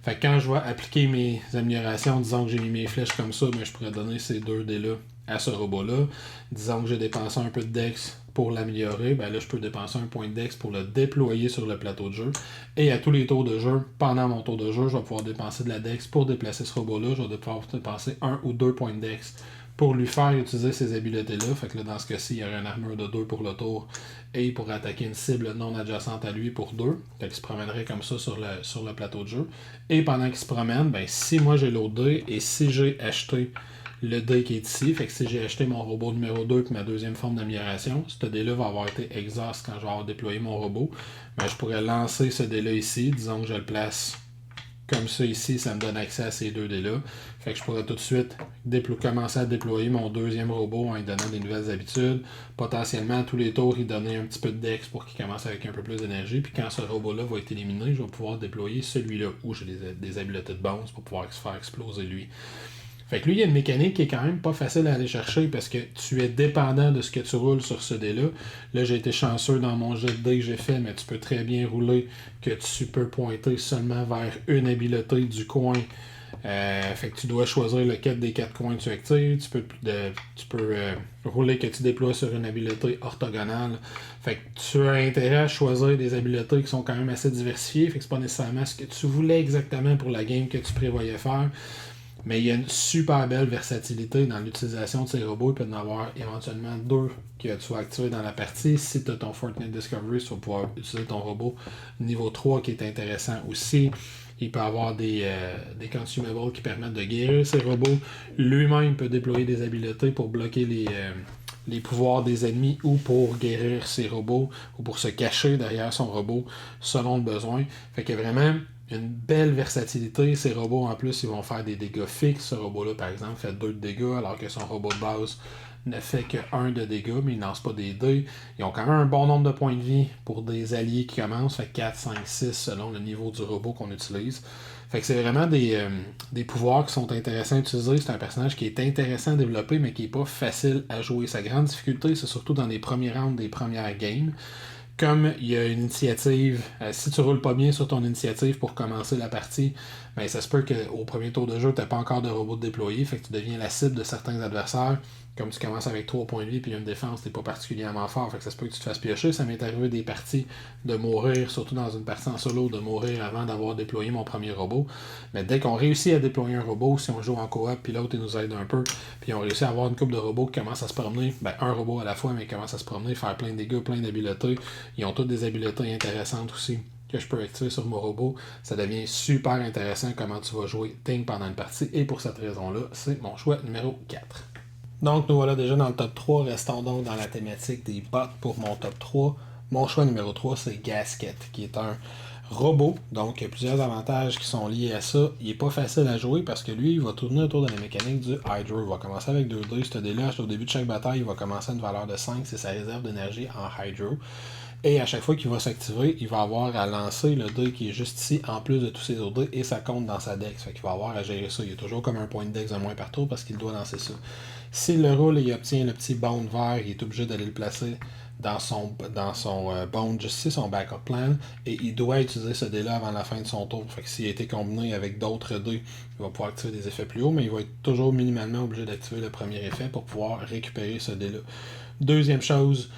Fait que quand je vais appliquer mes améliorations, disons que j'ai mis mes flèches comme ça, mais je pourrais donner ces 2 dés-là à ce robot-là. Disons que j'ai dépensé un peu de dex pour l'améliorer, ben là je peux dépenser un point de dex pour le déployer sur le plateau de jeu. Et à tous les tours de jeu, pendant mon tour de jeu, je vais pouvoir dépenser de la dex pour déplacer ce robot-là. Je vais pouvoir dépenser 1 ou 2 points de dex pour lui faire utiliser ces habiletés-là. Fait que là, dans ce cas-ci, il y aurait une armure de 2 pour le tour et il pourrait attaquer une cible non adjacente à lui pour 2. Fait qu'il se promènerait comme ça sur le plateau de jeu. Et pendant qu'il se promène, ben si moi j'ai l'autre dé et si j'ai acheté le dé qui est ici, fait que si j'ai acheté mon robot numéro 2 et ma deuxième forme d'amélioration, ce dé-là va avoir été exhaust quand je vais avoir déployé mon robot, ben, je pourrais lancer ce dé-là ici, disons que je le place comme ça ici, ça me donne accès à ces 2 dés-là. Fait que je pourrais tout de suite commencer à déployer mon deuxième robot en lui donnant des nouvelles habitudes. Potentiellement, à tous les tours, il donner un petit peu de dex pour qu'il commence avec un peu plus d'énergie. Puis quand ce robot-là va être éliminé, je vais pouvoir déployer celui-là où j'ai des habiletés de bounce pour pouvoir se faire exploser lui. Fait que lui, il y a une mécanique qui est quand même pas facile à aller chercher parce que tu es dépendant de ce que tu roules sur ce dé-là. Là, j'ai été chanceux dans mon jet de dé que j'ai fait, mais tu peux très bien rouler que tu peux pointer seulement vers une habileté du coin. Fait que tu dois choisir lequel des 4 coins que tu actives. Tu peux rouler que tu déploies sur une habileté orthogonale. Fait que tu as intérêt à choisir des habiletés qui sont quand même assez diversifiées. Fait que c'est pas nécessairement ce que tu voulais exactement pour la game que tu prévoyais faire. Mais il y a une super belle versatilité dans l'utilisation de ces robots. Il peut y en avoir éventuellement 2 que tu vas activer dans la partie. Si tu as ton Fortinet Discovery, tu vas pouvoir utiliser ton robot niveau 3 qui est intéressant aussi. Il peut avoir des consumables qui permettent de guérir ces robots. Lui-même peut déployer des habiletés pour bloquer les pouvoirs des ennemis ou pour guérir ses robots ou pour se cacher derrière son robot selon le besoin. Fait que vraiment une belle versatilité. Ces robots, en plus, ils vont faire des dégâts fixes. Ce robot-là, par exemple, fait 2 de dégâts, alors que son robot de base ne fait que 1 de dégâts, mais il ne lance pas des dés. Ils ont quand même un bon nombre de points de vie pour des alliés qui commencent, fait 4, 5, 6 selon le niveau du robot qu'on utilise. Fait que c'est vraiment des pouvoirs qui sont intéressants à utiliser. C'est un personnage qui est intéressant à développer, mais qui n'est pas facile à jouer. Sa grande difficulté, c'est surtout dans les premiers rounds des premières games. Comme il y a une initiative, si tu roules pas bien sur ton initiative pour commencer la partie, ben, ça se peut qu'au premier tour de jeu, tu n'as pas encore de robot déployé, fait que tu deviens la cible de certains adversaires. Comme tu commences avec 3 points de vie puis une défense, t'es pas particulièrement fort, fait que ça se peut que tu te fasses piocher. Ça m'est arrivé des parties de mourir, surtout dans une partie en solo, de mourir avant d'avoir déployé mon premier robot. Mais dès qu'on réussit à déployer un robot, si on joue en coop, puis l'autre il nous aide un peu, puis on réussit à avoir une couple de robots qui commencent à se promener, ben un robot à la fois, mais qui commence à se promener, faire plein de dégâts, plein d'habiletés. Ils ont toutes des habiletés intéressantes aussi que je peux activer sur mon robot. Ça devient super intéressant comment tu vas jouer Ting pendant une partie, et pour cette raison-là, c'est mon choix numéro 4. Donc, nous voilà déjà dans le top 3. Restons donc dans la thématique des bots pour mon top 3. Mon choix numéro 3, c'est Gasket, qui est un robot. Donc, il y a plusieurs avantages qui sont liés à ça. Il n'est pas facile à jouer parce que lui, il va tourner autour de la mécanique du Hydro. Il va commencer avec 2 dés. Ce dé-là, au début de chaque bataille, il va commencer à une valeur de 5. C'est sa réserve d'énergie en Hydro. Et à chaque fois qu'il va s'activer, il va avoir à lancer le dé qui est juste ici, en plus de tous ses autres dés, et ça compte dans sa dex. Fait qu'il va avoir à gérer ça. Il y a toujours comme un point de dex de moins par tour parce qu'il doit lancer ça. S'il le roule et il obtient le petit bound vert, il est obligé d'aller le placer dans son bound juste ici, son backup plan, et il doit utiliser ce dé-là avant la fin de son tour. Fait que s'il a été combiné avec d'autres dés, il va pouvoir activer des effets plus hauts, mais il va être toujours minimalement obligé d'activer le premier effet pour pouvoir récupérer ce dé-là. Deuxième chose,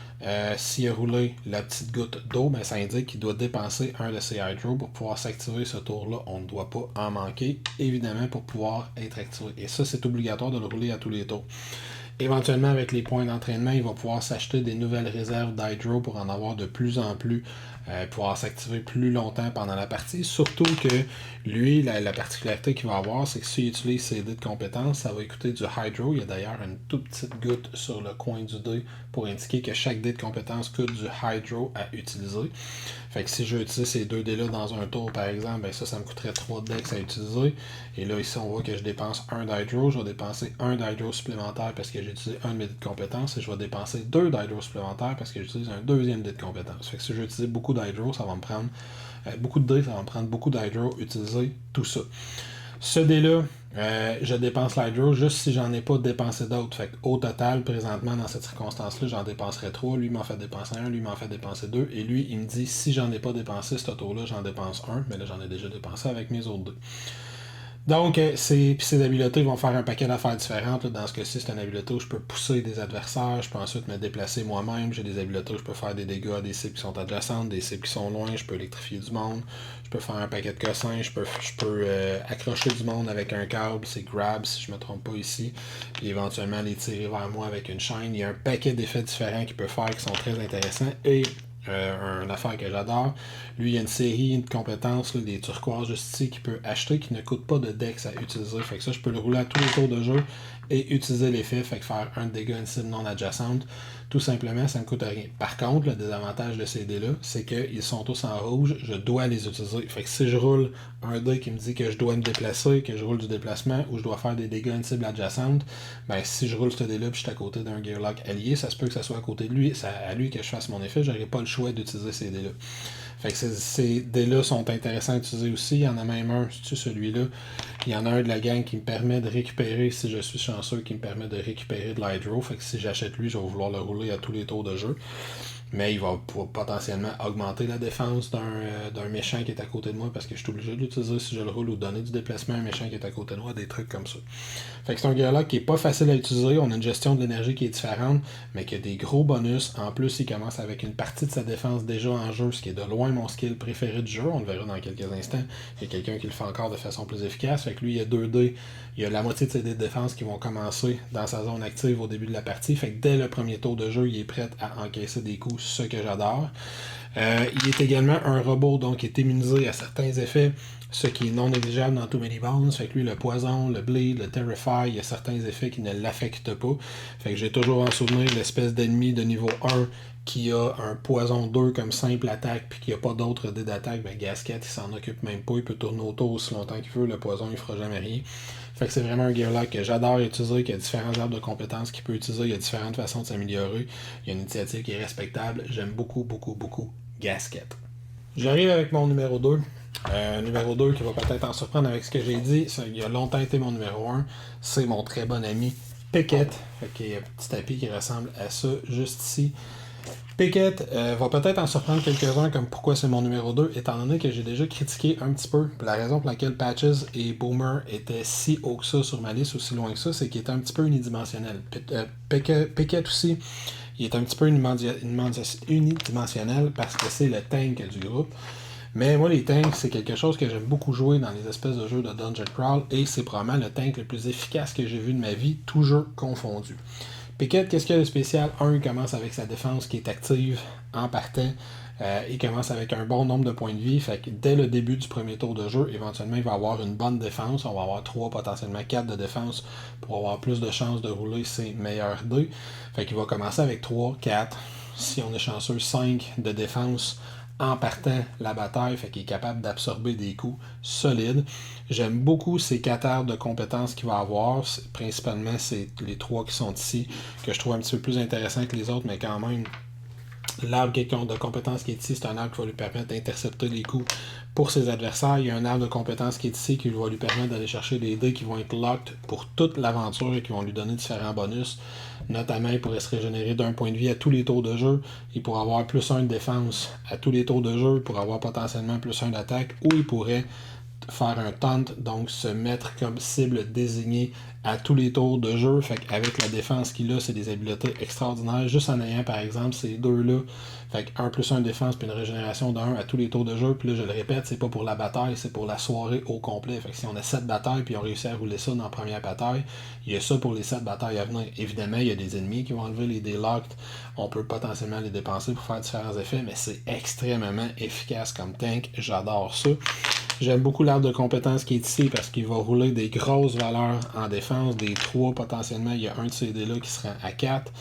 s'il a roulé la petite goutte d'eau, ben, ça indique qu'il doit dépenser un de ses Hydro pour pouvoir s'activer ce tour-là. On ne doit pas en manquer, évidemment, pour pouvoir être activé. Et ça, c'est obligatoire de le rouler à tous les tours. Éventuellement, avec les points d'entraînement, il va pouvoir s'acheter des nouvelles réserves d'Hydro pour en avoir de plus en plus, pouvoir s'activer plus longtemps pendant la partie. Surtout que lui, la particularité qu'il va avoir, c'est que s'il utilise ses dés de compétences, ça va écouter du Hydro. Il y a d'ailleurs une toute petite goutte sur le coin du dé pour indiquer que chaque dé de compétence coûte du Hydro à utiliser. Fait que si je utilise ces 2 dés-là dans un tour, par exemple, ben ça me coûterait 3 dex à utiliser. Et là, ici, on voit que je dépense 1 d'Hydro. Je vais dépenser 1 d'Hydro supplémentaire parce que j'ai utilisé un de mes dés de compétences. Et je vais dépenser 2 d'Hydro supplémentaires parce que j'utilise un deuxième dé de compétence. Fait que si je veux utiliser beaucoup d'Hydro, ça va me prendre beaucoup de dés, ça va me prendre beaucoup d'Hydro, utiliser tout ça. Ce dé-là, je dépense l'Hydro juste si j'en ai pas dépensé d'autres. Fait qu'au total, présentement, dans cette circonstance-là, j'en dépenserai 3. Lui m'en fait dépenser 1, lui m'en fait dépenser 2. Et lui, il me dit, si j'en ai pas dépensé ce tour-là, j'en dépense 1. Mais là, j'en ai déjà dépensé avec mes autres 2. Donc, ces habiletés vont faire un paquet d'affaires différentes. Là. Dans ce cas-ci, c'est une habileté où je peux pousser des adversaires, je peux ensuite me déplacer moi-même. J'ai des habiletés où je peux faire des dégâts à des cibles qui sont adjacentes, des cibles qui sont loin, je peux électrifier du monde, je peux faire un paquet de cossins, je peux accrocher du monde avec un câble, c'est grab si je me trompe pas ici, puis éventuellement les tirer vers moi avec une chaîne. Il y a un paquet d'effets différents qu'il peut faire qui sont très intéressants. Et une affaire que j'adore. Lui, il y a une série de compétences, là, des turquoises juste ici, qu'il peut acheter, qui ne coûte pas de dex à utiliser. Fait que ça, je peux le rouler à tous les tours de jeu et utiliser l'effet, fait que faire un dégât une cible non adjacente. Tout simplement, ça ne me coûte rien. Par contre, le désavantage de ces dés-là, c'est qu'ils sont tous en rouge, je dois les utiliser. Fait que si je roule un dé qui me dit que je dois me déplacer, que je roule du déplacement, ou je dois faire des dégâts à une cible adjacente, ben si je roule ce dé-là puis je suis à côté d'un Gearlock allié, ça se peut que ça soit à côté de lui, c'est à lui que je fasse mon effet, j'aurai pas le choix d'utiliser ces dés-là. Fait que ces dés-là sont intéressants à utiliser aussi. Il y en a même un, c'est celui-là. Il y en a un de la gang qui me permet de récupérer, si je suis chanceux, qui me permet de récupérer de l'Hydro. Fait que si j'achète lui, je vais vouloir le rouler à tous les tours de jeu. Mais il va potentiellement augmenter la défense d'un méchant qui est à côté de moi parce que je suis obligé de l'utiliser si je le roule ou donner du déplacement à un méchant qui est à côté de moi, des trucs comme ça. Fait que c'est un Gearlock qui est pas facile à utiliser, on a une gestion de l'énergie qui est différente, mais qui a des gros bonus. En plus, il commence avec une partie de sa défense déjà en jeu, ce qui est de loin mon skill préféré du jeu, on le verra dans quelques instants. Il y a quelqu'un qui le fait encore de façon plus efficace, fait que lui il y a 2 dés, il y a la moitié de ses dés de défense qui vont commencer dans sa zone active au début de la partie, fait que dès le premier tour de jeu, il est prêt à encaisser des coups, ce que j'adore. Il est également un robot, donc qui est immunisé à certains effets, ce qui est non négligeable dans Too Many Bones. Fait que lui, le poison, le bleed, le terrify, il y a certains effets qui ne l'affectent pas. Fait que j'ai toujours en souvenir l'espèce d'ennemi de niveau 1 qui a un poison 2 comme simple attaque, puis qui n'a pas d'autres dés d'attaque, ben Gasket, il s'en occupe même pas, il peut tourner autour aussi longtemps qu'il veut, le poison, il fera jamais rien. Fait que c'est vraiment un Gearlock que j'adore utiliser, qui a différents arbres de compétences qu'il peut utiliser, il y a différentes façons de s'améliorer, il y a une initiative qui est respectable, j'aime beaucoup, beaucoup, beaucoup Gasket. J'arrive avec mon numéro 2. Numéro 2 qui va peut-être en surprendre avec ce que j'ai dit, il a longtemps été mon numéro 1, c'est mon très bon ami Pickett. Fait qu'il y a un petit tapis qui ressemble à ça juste ici. Pickett va peut-être en surprendre quelques-uns comme pourquoi c'est mon numéro 2, étant donné que j'ai déjà critiqué un petit peu. La raison pour laquelle Patches et Boomer étaient si haut que ça sur ma liste, aussi loin que ça, c'est qu'il était un petit peu unidimensionnel. Pickett aussi, il est un petit peu unidimensionnel parce que c'est le tank du groupe. Mais moi, les tanks, c'est quelque chose que j'aime beaucoup jouer dans les espèces de jeux de Dungeon Crawl et c'est probablement le tank le plus efficace que j'ai vu de ma vie, tout jeu confondu. Pickett, qu'est-ce qu'il y a de spécial? Il commence avec sa défense qui est active en partant. Il commence avec un bon nombre de points de vie. Fait que dès le début du premier tour de jeu, éventuellement, il va avoir une bonne défense. On va avoir 3, potentiellement 4 de défense pour avoir plus de chances de rouler ses meilleurs dés. Fait qu'il va commencer avec 3, 4, si on est chanceux, 5 de défense en partant la bataille, fait qu'il est capable d'absorber des coups solides. J'aime beaucoup ces 4 arbres de compétences qu'il va avoir. Principalement, c'est les 3 qui sont ici, que je trouve un petit peu plus intéressants que les autres, mais quand même, l'arbre de compétences qui est ici, c'est un arbre qui va lui permettre d'intercepter les coups pour ses adversaires. Il y a un arbre de compétences qui est ici qui va lui permettre d'aller chercher des dés qui vont être locked pour toute l'aventure et qui vont lui donner différents bonus. Notamment, il pourrait se régénérer d'un point de vie à tous les tours de jeu. Il pourrait avoir plus 1 de défense à tous les tours de jeu. Il pourrait avoir potentiellement plus 1 d'attaque. Ou il pourrait faire un taunt, donc se mettre comme cible désignée à tous les tours de jeu. Fait qu'avec la défense qu'il a, c'est des habiletés extraordinaires. Juste en ayant, par exemple, ces deux-là, fait que 1 plus 1 de défense puis une régénération de 1 à tous les tours de jeu. Puis là, je le répète, c'est pas pour la bataille, c'est pour la soirée au complet. Fait que si on a 7 batailles puis on réussit à rouler ça dans la première bataille, il y a ça pour les 7 batailles à venir. Évidemment, il y a des ennemis qui vont enlever les délocked. On peut potentiellement les dépenser pour faire différents effets, mais c'est extrêmement efficace comme tank. J'adore ça. J'aime beaucoup l'arbre de compétences qui est ici parce qu'il va rouler des grosses valeurs en défense, des 3 potentiellement. Il y a un de ces dés-là qui sera à 4.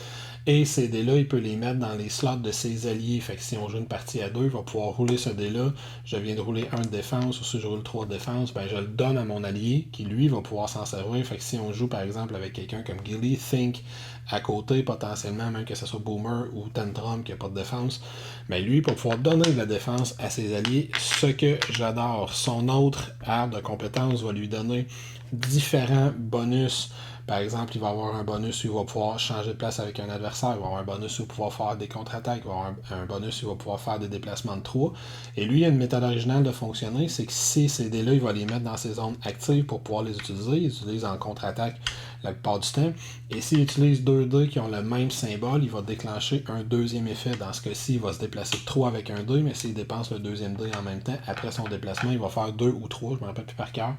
Et ces dés-là, il peut les mettre dans les slots de ses alliés. Fait que si on joue une partie à 2, il va pouvoir rouler ce dé-là. Je viens de rouler 1 de défense, ou si je roule 3 de défense, ben je le donne à mon allié qui, lui, va pouvoir s'en servir. Fait que si on joue, par exemple, avec quelqu'un comme Gilly, Think, à côté, potentiellement, même que ce soit Boomer ou Tantrum qui n'a pas de défense, ben lui, pour pouvoir donner de la défense à ses alliés, ce que j'adore. Son autre arbre de compétences va lui donner différents bonus. Par exemple, il va avoir un bonus où il va pouvoir changer de place avec un adversaire. Il va avoir un bonus où il va pouvoir faire des contre-attaques. Il va avoir un bonus où il va pouvoir faire des déplacements de 3. Et lui, il y a une méthode originale de fonctionner, c'est que si ces dés-là, il va les mettre dans ses zones actives pour pouvoir les utiliser. Il les utilise en contre-attaque la plupart du temps. Et s'il utilise 2 dés qui ont le même symbole, il va déclencher un deuxième effet. Dans ce cas-ci, il va se déplacer 3 avec un dé, mais s'il dépense le deuxième dé en même temps, après son déplacement, il va faire 2 ou 3, je ne me rappelle plus par cœur,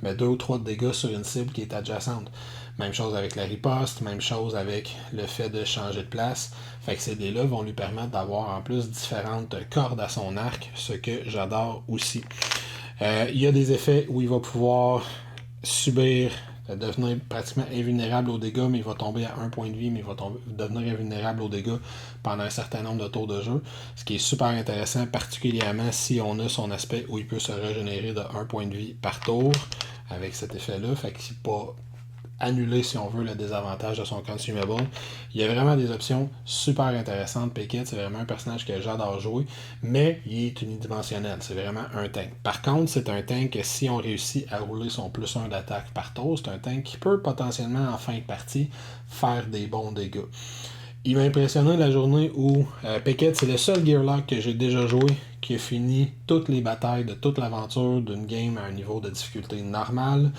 mais 2 ou 3 de dégâts sur une cible qui est adjacente. Même chose avec la riposte, même chose avec le fait de changer de place. Fait que ces dés-là vont lui permettre d'avoir en plus différentes cordes à son arc, ce que j'adore aussi. Il y a des effets où il va pouvoir subir, devenir pratiquement invulnérable aux dégâts, mais il va tomber à 1 point de vie, mais il va devenir invulnérable aux dégâts pendant un certain nombre de tours de jeu. Ce qui est super intéressant, particulièrement si on a son aspect où il peut se régénérer de 1 point de vie par tour avec cet effet-là. Fait que c'est pas annuler, si on veut, le désavantage de son consumable. Il y a vraiment des options super intéressantes. Pickett, c'est vraiment un personnage que j'adore jouer, mais il est unidimensionnel. C'est vraiment un tank. Par contre, c'est un tank que si on réussit à rouler son plus 1 d'attaque par tour, c'est un tank qui peut potentiellement, en fin de partie, faire des bons dégâts. Il m'a impressionné la journée où Pickett, c'est le seul Gearlock que j'ai déjà joué qui a fini toutes les batailles de toute l'aventure d'une game à un niveau de difficulté normal,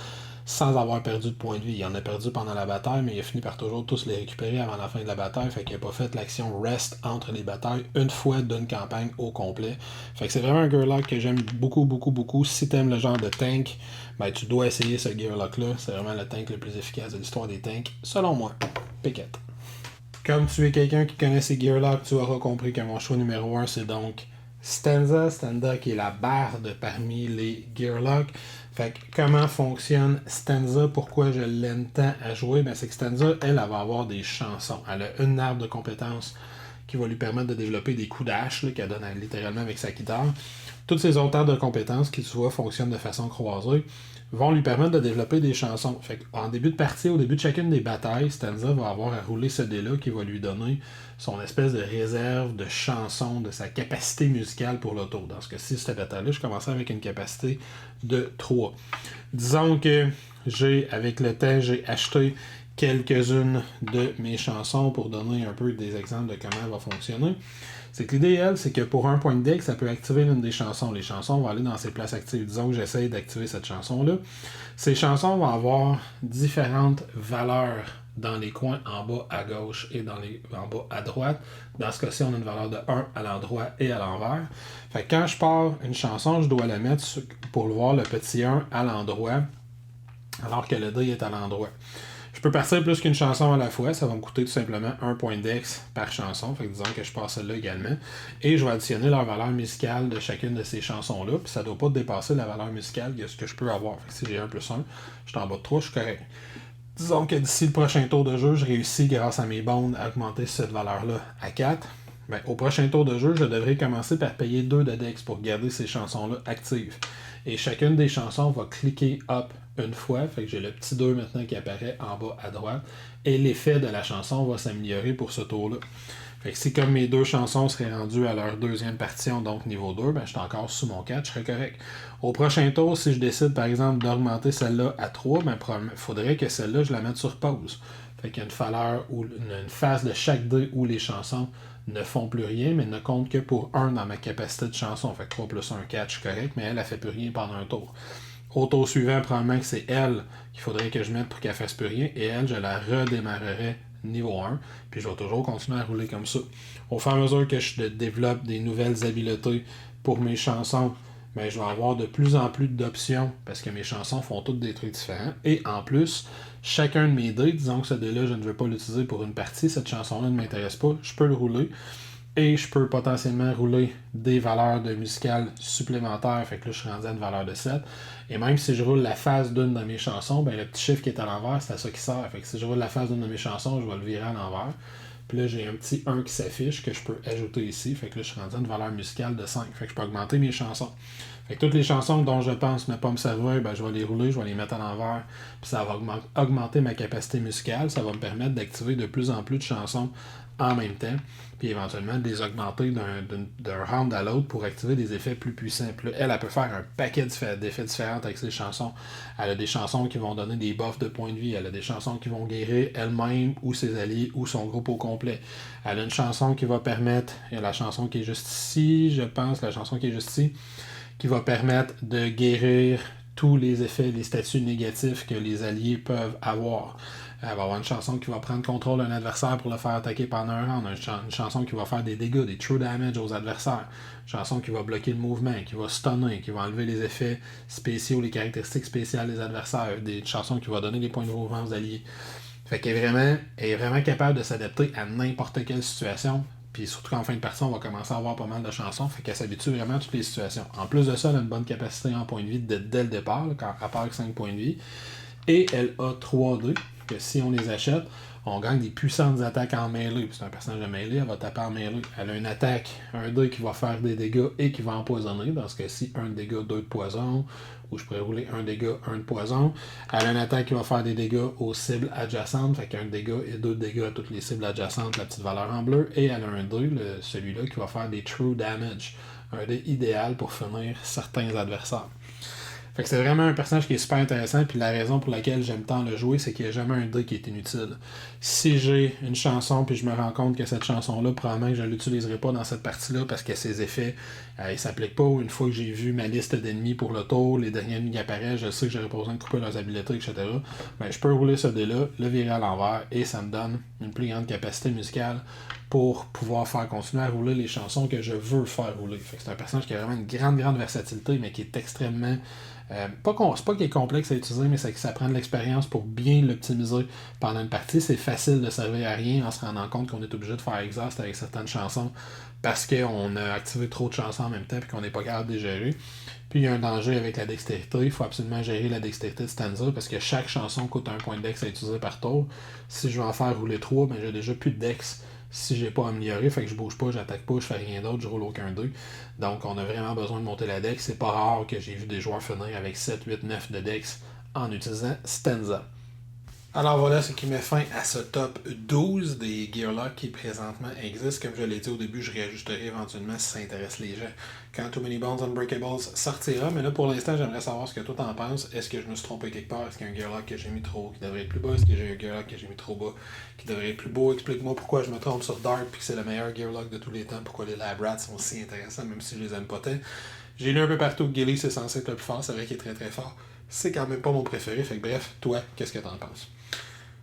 sans avoir perdu de points de vie. Il en a perdu pendant la bataille, mais il a fini par toujours tous les récupérer avant la fin de la bataille. Fait qu'il n'a pas fait l'action rest entre les batailles une fois d'une campagne au complet. Fait que c'est vraiment un Gearlock que j'aime beaucoup, beaucoup, beaucoup. Si t'aimes le genre de tank, ben tu dois essayer ce Gearlock-là. C'est vraiment le tank le plus efficace de l'histoire des tanks, selon moi. Pickett. Comme tu es quelqu'un qui connaît ces Gearlock, tu auras compris que mon choix numéro 1, c'est donc Stanza. Stanza qui est la barde parmi les Gearlock. Fait que comment fonctionne Stanza, pourquoi je l'aime tant à jouer, ben c'est que Stanza, elle va avoir des chansons. Elle a une arbre de compétences qui va lui permettre de développer des coups d'hache qu'elle donne littéralement avec sa guitare. Toutes ces autres arbres de compétences qui, tu vois, fonctionnent de façon croisée, vont lui permettre de développer des chansons. Fait en début de partie, au début de chacune des batailles, Stanza va avoir à rouler ce dé-là qui va lui donner son espèce de réserve de chansons, de sa capacité musicale pour l'auto. Dans ce cas-ci, cette bataille-là, je commençais avec une capacité de 3. Disons que avec le temps, j'ai acheté quelques-unes de mes chansons pour donner un peu des exemples de comment elle va fonctionner. C'est que l'idéal, c'est que pour un point de deck, ça peut activer l'une des chansons. Les chansons vont aller dans ces places actives. Disons que j'essaye d'activer cette chanson-là. Ces chansons vont avoir différentes valeurs dans les coins en bas à gauche et en bas à droite. Dans ce cas-ci, on a une valeur de 1 à l'endroit et à l'envers. Fait que quand je pars une chanson, je dois la mettre pour voir le petit 1 à l'endroit, alors que le dé est à l'endroit. Je peux partir plus qu'une chanson à la fois, ça va me coûter tout simplement un point dex par chanson, fait que disons que je passe celle-là également, et je vais additionner leur valeur musicale de chacune de ces chansons-là, puis ça ne doit pas dépasser la valeur musicale de ce que je peux avoir. Fait que si j'ai 1 plus 1, je suis en bas de 3, je suis correct. Disons que d'ici le prochain tour de jeu, je réussis grâce à mes bonds à augmenter cette valeur-là à 4. Ben, au prochain tour de jeu, je devrais commencer par payer 2 de dex pour garder ces chansons-là actives. Et chacune des chansons va cliquer up une fois, fait que j'ai le petit 2 maintenant qui apparaît en bas à droite, et l'effet de la chanson va s'améliorer pour ce tour-là. Fait que si comme mes 2 chansons seraient rendues à leur deuxième partition, donc niveau 2, ben je suis encore sous mon 4, je serais correct. Au prochain tour, si je décide par exemple d'augmenter celle-là à 3, ben il faudrait que celle-là, je la mette sur pause. Fait qu'il y a une valeur ou une phase de chaque dé où les chansons ne font plus rien, mais ne comptent que pour 1 dans ma capacité de chanson. Fait que 3 plus 1, 4, je suis correct, mais elle ne fait plus rien pendant un tour. Au tour suivant, probablement que c'est elle qu'il faudrait que je mette pour qu'elle fasse plus rien, et elle, je la redémarrerai niveau 1, puis je vais toujours continuer à rouler comme ça. Au fur et à mesure que je développe des nouvelles habiletés pour mes chansons, ben, je vais avoir de plus en plus d'options, parce que mes chansons font toutes des trucs différents, et en plus, chacun de mes dés, disons que ce dé-là, je ne veux pas l'utiliser pour une partie, cette chanson-là ne m'intéresse pas, je peux le rouler, et je peux potentiellement rouler des valeurs de musicales supplémentaires. Fait que là, je suis rendu à une valeur de 7. Et même si je roule la phase d'une de mes chansons, ben le petit chiffre qui est à l'envers, c'est à ça qui sert. Fait que si je roule la phase d'une de mes chansons, je vais le virer à l'envers. Puis là, j'ai un petit 1 qui s'affiche que je peux ajouter ici. Fait que là, je suis rendu à une valeur musicale de 5. Fait que je peux augmenter mes chansons. Fait que toutes les chansons dont je pense ne pas me servir, ben, je vais les rouler, je vais les mettre à l'envers. Puis ça va augmenter ma capacité musicale. Ça va me permettre d'activer de plus en plus de chansons en même temps, puis éventuellement de les augmenter d'un round à l'autre pour activer des effets plus puissants. Puis là, elle peut faire un paquet d'effets différents avec ses chansons. Elle a des chansons qui vont donner des buffs de points de vie. Elle a des chansons qui vont guérir elle-même ou ses alliés ou son groupe au complet. Elle a une chanson qui va permettre, il y a la chanson qui est juste ici, je pense, la chanson qui est juste ici, qui va permettre de guérir tous les effets, les statuts négatifs que les alliés peuvent avoir. Elle va avoir une chanson qui va prendre contrôle d'un adversaire pour le faire attaquer pendant un round. Une chanson qui va faire des dégâts, des true damage aux adversaires. Une chanson qui va bloquer le mouvement, qui va stunner, qui va enlever les effets spéciaux, les caractéristiques spéciales des adversaires. Des chansons qui vont donner des points de mouvement aux alliés. Fait qu'elle est vraiment capable de s'adapter à n'importe quelle situation. Puis surtout qu'en fin de partie, on va commencer à avoir pas mal de chansons. Fait qu'elle s'habitue vraiment à toutes les situations. En plus de ça, elle a une bonne capacité en points de vie dès le départ, à part avec 5 points de vie. Et elle a 3-2. Que si on les achète, on gagne des puissantes attaques en mêlée. C'est un personnage de mêlée, elle va taper en mêlée. Elle a une attaque, un dé qui va faire des dégâts et qui va empoisonner. Dans ce cas-ci, 1 de dégâts, 2 de poison. Ou je pourrais rouler 1 dégât, 1 de poison. Elle a une attaque qui va faire des dégâts aux cibles adjacentes. Fait qu'un dégât et 2 de dégâts à toutes les cibles adjacentes, la petite valeur en bleu. Et elle a un dé, celui-là, qui va faire des true damage. Un dé idéal pour finir certains adversaires. Fait que c'est vraiment un personnage qui est super intéressant, puis la raison pour laquelle j'aime tant le jouer, c'est qu'il n'y a jamais un dé qui est inutile. Si j'ai une chanson, puis je me rends compte que cette chanson-là, probablement que je ne l'utiliserai pas dans cette partie-là, parce que ses effets, ils ne s'appliquent pas. Une fois que j'ai vu ma liste d'ennemis pour le tour, les derniers ennemis qui apparaissent, je sais que j'aurais pas besoin de couper leurs habiletés, etc. Ben, je peux rouler ce dé-là, le virer à l'envers, et ça me donne une plus grande capacité musicale pour pouvoir faire continuer à rouler les chansons que je veux faire rouler. Fait que c'est un personnage qui a vraiment une grande versatilité, mais qui est extrêmement... c'est pas qu'il est complexe à utiliser, mais c'est que ça prend de l'expérience pour bien l'optimiser pendant une partie. C'est facile de servir à rien en se rendant compte qu'on est obligé de faire exhaust avec certaines chansons parce qu'on a activé trop de chansons en même temps et qu'on n'est pas capable de les gérer. Puis il y a un danger avec la dextérité. Il faut absolument gérer la dextérité de stanza parce que chaque chanson coûte un point de dex à utiliser par tour. Si je veux en faire rouler 3, ben j'ai déjà plus de dex. Si j'ai pas amélioré, fait que je bouge pas, j'attaque pas, je fais rien d'autre, je roule aucun dé. Donc on a vraiment besoin de monter la dex. C'est pas rare que j'ai vu des joueurs finir avec 7, 8, 9 de dex en utilisant stanza. Alors voilà ce qui met fin à ce top 12 des Gearlock qui présentement existent. Comme je l'ai dit au début, je réajusterai éventuellement si ça intéresse les gens quand Too Many Bones Unbreakables sortira. Mais là, pour l'instant, j'aimerais savoir ce que toi t'en penses. Est-ce que je me suis trompé quelque part? Est-ce qu'il y a un Gearlock que j'ai mis trop haut qui devrait être plus bas? Est-ce que j'ai un Gearlock que j'ai mis trop bas qui devrait être plus beau? Explique-moi pourquoi je me trompe sur Dark puis que c'est le meilleur Gearlock de tous les temps. Pourquoi les Lab Rats sont si intéressants même si je les aime pas tant. J'ai lu un peu partout que Gilly c'est censé être le plus fort. C'est vrai qu'il est très très fort. C'est quand même pas mon préféré. Fait que bref, toi, qu'est-ce que t'en penses?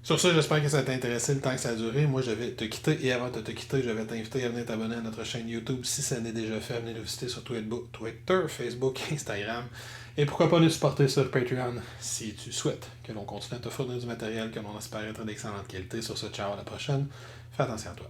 Sur ça, j'espère que ça t'a intéressé le temps que ça a duré. Moi, je vais te quitter et avant de te quitter, je vais t'inviter à venir t'abonner à notre chaîne YouTube si ça n'est déjà fait. Venez nous visiter sur Twitter, Facebook, Instagram. Et pourquoi pas nous supporter sur Patreon si tu souhaites que l'on continue à te fournir du matériel que l'on espère être d'excellente qualité. Sur ce, ciao, à la prochaine. Fais attention à toi.